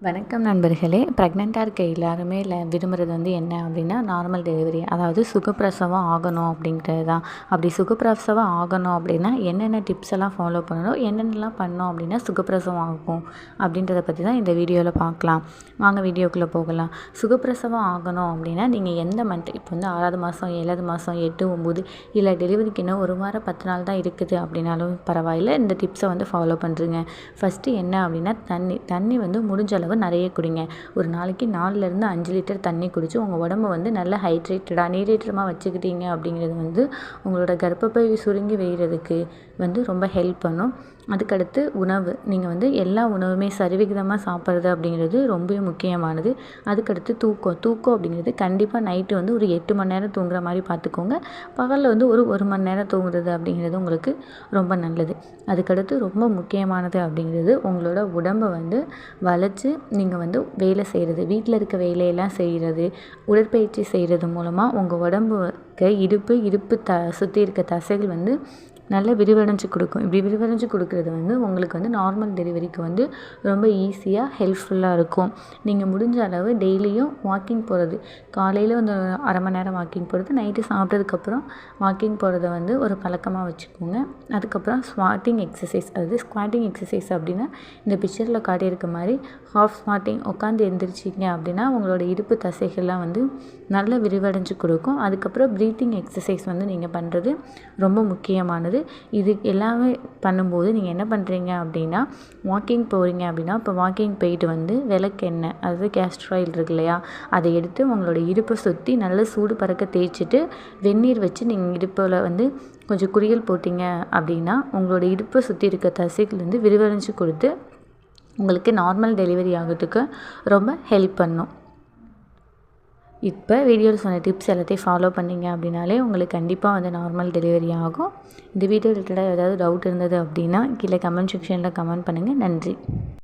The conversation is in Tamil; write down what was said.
வணக்கம் நண்பர்களே. ப்ரெக்னெண்ட்டாக இருக்க எல்லாருமே விரும்புகிறது என்ன அப்படின்னா நார்மல் டெலிவரி, அதாவது சுகப்பிரசவம் ஆகணும் அப்படிங்கிறது தான். அப்படி சுகப்பிரசவம் ஆகணும் அப்படின்னா என்னென்ன டிப்ஸ் எல்லாம் ஃபாலோ பண்ணணும், என்னென்னலாம் பண்ணோம் அப்படின்னா சுகப்பிரசவம் ஆகும் அப்படின்றத பற்றி தான் இந்த வீடியோவில் பார்க்கலாம். வாங்க வீடியோக்குள்ளே போகலாம். சுகப்பிரசவம் ஆகணும் அப்படின்னா நீங்கள் எந்த மந்த், இப்போ 6வது மாதம், 7வது மாதம், 8, 9 இல்லை டெலிவரிக்கு இன்னும் 1 வாரம் 10 நாள் தான் இருக்குது அப்படின்னாலும் பரவாயில்லை, இந்த டிப்ஸை ஃபாலோ பண்ணுறீங்க. ஃபஸ்ட்டு என்ன அப்படின்னா தண்ணி முடிஞ்ச அளவு நிறைய குடிங்க. ஒரு நாளைக்கு 4லேருந்து 5 லிட்டர் தண்ணி குடித்து உங்கள் உடம்பை நல்லா ஹைட்ரேட்டடாக நீரேற்றமாக வச்சுக்கிட்டீங்க அப்படிங்கிறது உங்களோட கர்ப்பப்பை சுருங்கி வைக்கிறதுக்கு ரொம்ப ஹெல்ப் பண்ணும். அதுக்கடுத்து உணவு, நீங்கள் எல்லா உணவுமே சரிவிகிதமாக சாப்பிட்றது அப்படிங்கிறது ரொம்ப முக்கியமானது. அதுக்கடுத்து தூக்கம் அப்படிங்கிறது கண்டிப்பாக நைட்டு ஒரு 8 மணி நேரம் தூங்குற மாதிரி பார்த்துக்கோங்க. பகலில் ஒரு மணி நேரம் தூங்குறது அப்படிங்கிறது உங்களுக்கு ரொம்ப நல்லது. அதுக்கடுத்து ரொம்ப முக்கியமானது அப்படிங்கிறது உங்களோட உடம்பை வளைச்சி நீங்கள் வேலை செய்கிறது, வீட்டில் இருக்க வேலையெல்லாம் செய்கிறது, உடற்பயிற்சி செய்கிறது மூலமாக உங்கள் உடம்புக்கு இடுப்பு சுற்றி இருக்க தசைகள் நல்லா விரிவடைஞ்சு கொடுக்கும். இப்படி விரிவடைஞ்சு கொடுக்குறது உங்களுக்கு நார்மல் டெலிவரிக்கு ரொம்ப ஈஸியாக ஹெல்ப்ஃபுல்லாக இருக்கும். நீங்கள் முடிஞ்ச அளவு டெய்லியும் வாக்கிங் போகிறது, காலையில் அரை மணி நேரம் வாக்கிங் போகிறது, நைட்டு சாப்பிட்டதுக்கப்புறம் வாக்கிங் போகிறத ஒரு பழக்கமாக வச்சுக்கோங்க. அதுக்கப்புறம் ஸ்குவாட்டிங் எக்ஸசைஸ் அப்படின்னா இந்த பிக்சரில் காட்டியிருக்க மாதிரி ஹாஃப் ஸ்குவாட்டிங் உட்காந்து எழுந்திரிச்சிங்க அப்படின்னா உங்களோட இடுப்பு தசைகள்லாம் நல்லா விரிவடைஞ்சு கொடுக்கும். அதுக்கப்புறம் ப்ரீத்திங் எக்ஸசைஸ் நீங்கள் பண்ணுறது ரொம்ப முக்கியமானது. இது எல்லாமே பண்ணும்போது நீங்கள் என்ன பண்ணுறீங்க அப்படின்னா வாக்கிங் போகிறீங்க அப்படின்னா, இப்போ வாக்கிங் போயிட்டு விளக்கெண்ணெய், அதாவது கேஸ்டர் ஆயில் இருக்கு இல்லையா, அதை எடுத்து உங்களோட இடுப்பை சுற்றி நல்லா சூடு பறக்க தேய்ச்சிட்டு வெந்நீர் வச்சு நீங்கள் இடுப்பில் கொஞ்சம் குளியல் போட்டிங்க அப்படின்னா உங்களோட இடுப்பை சுற்றி இருக்க தசைகள் விரிவடைஞ்சு கொடுத்து உங்களுக்கு நார்மல் டெலிவரி ஆகிறதுக்கு ரொம்ப ஹெல்ப் பண்ணும். இப்போ வீடியோவில் சொன்ன டிப்ஸ் எல்லாத்தையும் ஃபாலோ பண்ணிங்க அப்படின்னாலே உங்களுக்கு கண்டிப்பாக நார்மல் டெலிவரி ஆகும். இந்த வீடியோ ரிலேட்டடாக ஏதாவது டவுட் இருந்தது அப்படின்னா கீழே கமெண்ட் செக்ஷனில் கமெண்ட் பண்ணுங்கள். நன்றி.